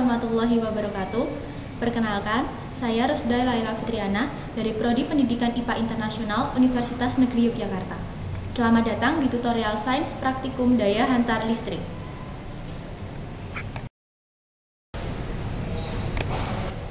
warahmatullahi wabarakatuh. Perkenalkan, saya Rusda Laila Fitriana dari Prodi Pendidikan IPA Internasional Universitas Negeri Yogyakarta. Selamat datang di tutorial Sains Praktikum Daya Hantar Listrik.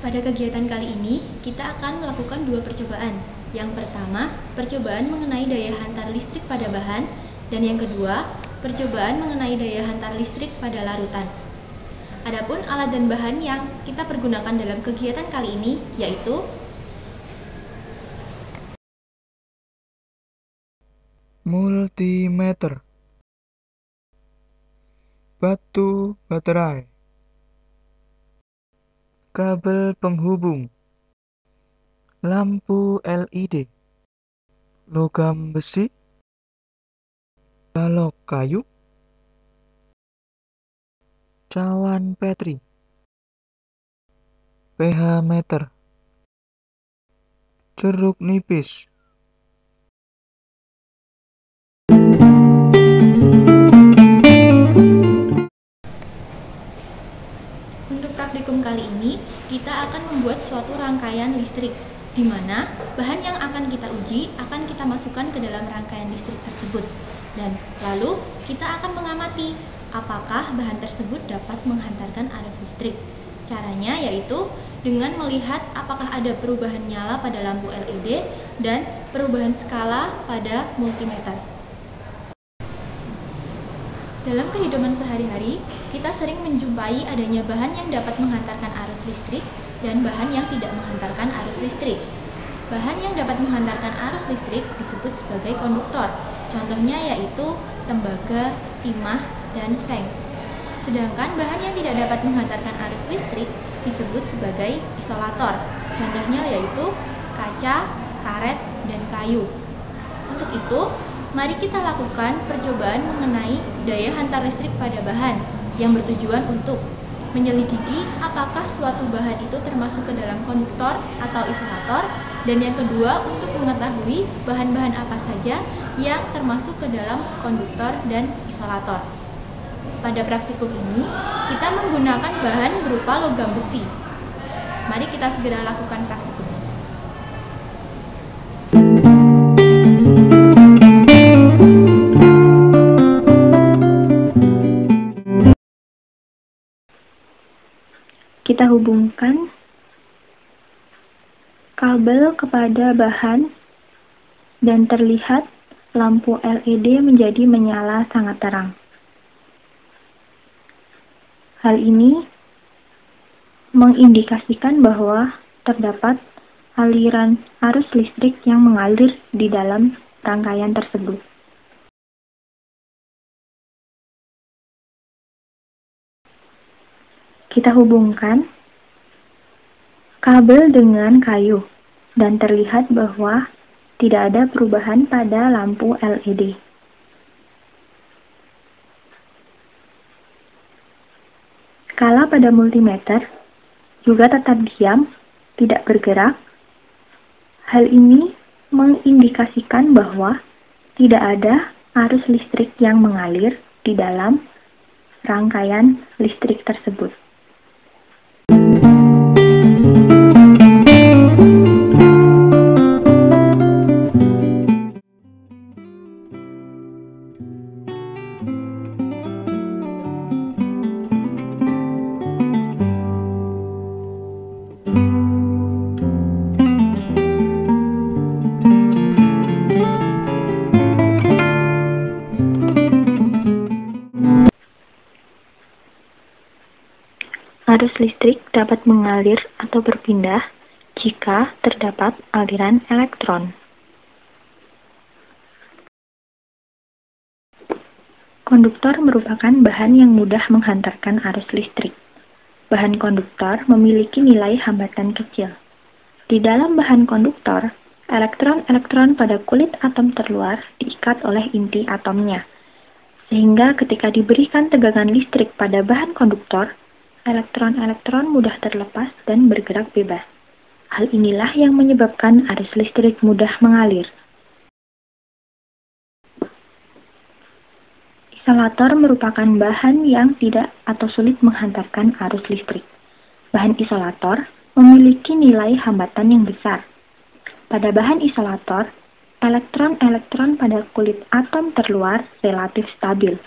Pada kegiatan kali ini, kita akan melakukan dua percobaan. Yang pertama, percobaan mengenai daya hantar listrik pada bahan, dan yang kedua, percobaan mengenai daya hantar listrik pada larutan. Adapun alat dan bahan yang kita pergunakan dalam kegiatan kali ini yaitu multimeter, batu baterai, kabel penghubung, lampu LED, logam besi, balok kayu, cawan Petri, pH meter, jeruk nipis. Untuk praktikum kali ini, kita akan membuat suatu rangkaian listrik, di mana bahan yang akan kita uji akan kita masukkan ke dalam rangkaian listrik tersebut. Dan lalu, kita akan mengamati apakah bahan tersebut dapat menghantarkan arus listrik. Caranya yaitu dengan melihat apakah ada perubahan nyala pada lampu LED dan perubahan skala pada multimeter. Dalam kehidupan sehari-hari, kita sering menjumpai adanya bahan yang dapat menghantarkan arus listrik dan bahan yang tidak menghantarkan arus listrik. Bahan yang dapat menghantarkan arus listrik disebut sebagai konduktor. Contohnya yaitu tembaga, timah, dan seng. Sedangkan bahan yang tidak dapat menghantarkan arus listrik disebut sebagai isolator. Contohnya yaitu kaca, karet, dan kayu. Untuk itu, mari kita lakukan percobaan mengenai daya hantar listrik pada bahan yang bertujuan untuk menyelidiki apakah suatu bahan itu termasuk ke dalam konduktor atau isolator, dan yang kedua untuk mengetahui bahan-bahan apa saja yang termasuk ke dalam konduktor dan isolator. Pada praktikum ini, kita menggunakan bahan berupa logam besi. Mari kita segera lakukan praktikum. Kita hubungkan kabel kepada bahan dan terlihat lampu LED menjadi menyala sangat terang. Hal ini mengindikasikan bahwa terdapat aliran arus listrik yang mengalir di dalam rangkaian tersebut. Kita hubungkan kabel dengan kayu dan terlihat bahwa tidak ada perubahan pada lampu LED. Skala pada multimeter juga tetap diam, tidak bergerak. Hal ini mengindikasikan bahwa tidak ada arus listrik yang mengalir di dalam rangkaian listrik tersebut. Arus listrik dapat mengalir atau berpindah jika terdapat aliran elektron. Konduktor merupakan bahan yang mudah menghantarkan arus listrik. Bahan konduktor memiliki nilai hambatan kecil. Di dalam bahan konduktor, elektron-elektron pada kulit atom terluar diikat oleh inti atomnya, sehingga ketika diberikan tegangan listrik pada bahan konduktor, elektron-elektron mudah terlepas dan bergerak bebas. Hal inilah yang menyebabkan arus listrik mudah mengalir. Isolator merupakan bahan yang tidak atau sulit menghantarkan arus listrik. Bahan isolator memiliki nilai hambatan yang besar. Pada bahan isolator, elektron-elektron pada kulit atom terluar relatif stabil.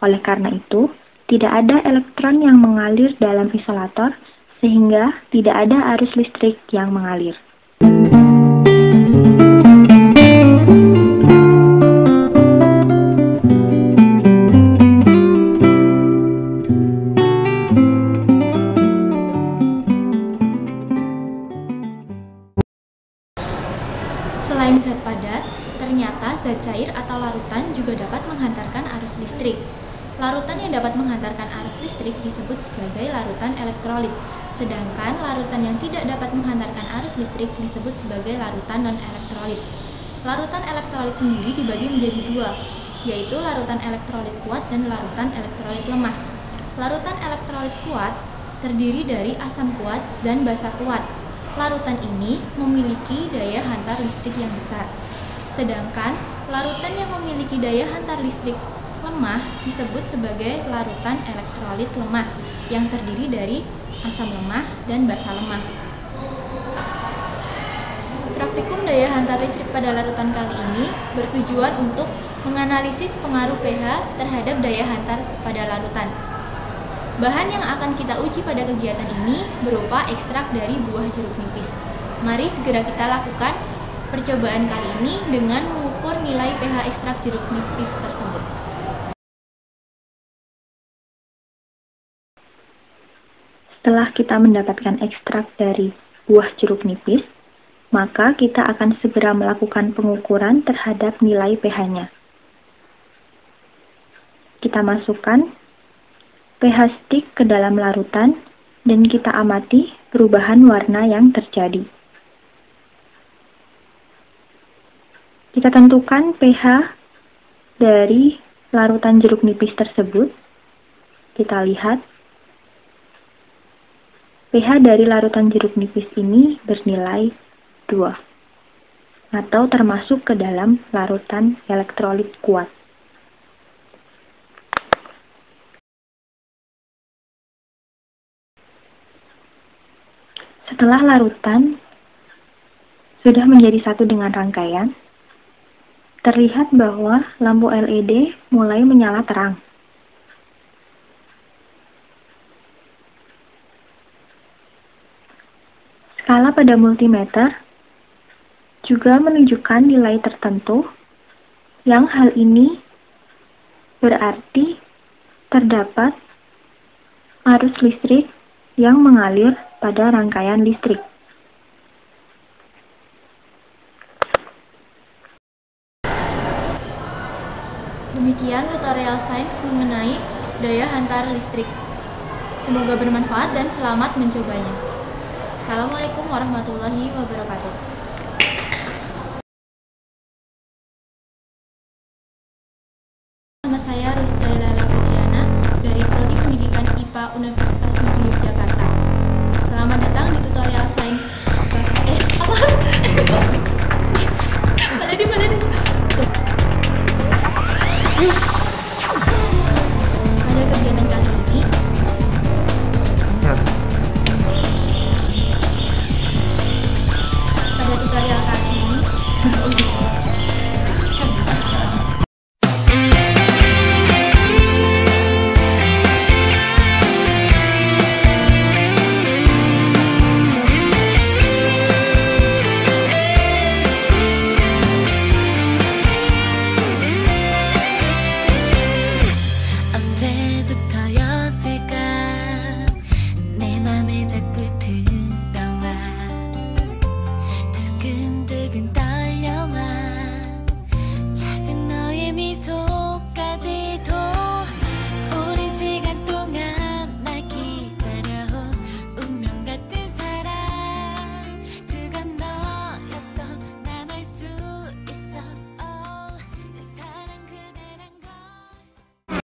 Oleh karena itu, tidak ada elektron yang mengalir dalam isolator, sehingga tidak ada arus listrik yang mengalir. Selain zat padat, ternyata zat cair atau larutan juga dapat menghantarkan arus listrik. Larutan yang dapat menghantarkan arus listrik disebut sebagai larutan elektrolit, sedangkan larutan yang tidak dapat menghantarkan arus listrik disebut sebagai larutan non-elektrolit. Larutan elektrolit sendiri dibagi menjadi dua, yaitu larutan elektrolit kuat dan larutan elektrolit lemah. Larutan elektrolit kuat terdiri dari asam kuat dan basa kuat. Larutan ini memiliki daya hantar listrik yang besar. Sedangkan larutan yang memiliki daya hantar listrik lemah disebut sebagai larutan elektrolit lemah yang terdiri dari asam lemah dan basa lemah. Praktikum daya hantar listrik pada larutan kali ini bertujuan untuk menganalisis pengaruh pH terhadap daya hantar pada larutan. Bahan yang akan kita uji pada kegiatan ini berupa ekstrak dari buah jeruk nipis. Mari segera kita lakukan percobaan kali ini dengan mengukur nilai pH ekstrak jeruk nipis tersebut. Setelah kita mendapatkan ekstrak dari buah jeruk nipis, maka kita akan segera melakukan pengukuran terhadap nilai pH-nya. Kita masukkan pH stick ke dalam larutan dan kita amati perubahan warna yang terjadi. Kita tentukan pH dari larutan jeruk nipis tersebut. Kita lihat pH dari larutan jeruk nipis ini bernilai 2 atau termasuk ke dalam larutan elektrolit kuat. Setelah larutan sudah menjadi satu dengan rangkaian, terlihat bahwa lampu LED mulai menyala terang. Skala pada multimeter juga menunjukkan nilai tertentu, yang hal ini berarti terdapat arus listrik yang mengalir pada rangkaian listrik. Demikian tutorial sains mengenai daya hantar listrik. Semoga bermanfaat dan selamat mencobanya. Assalamualaikum warahmatullahi wabarakatuh.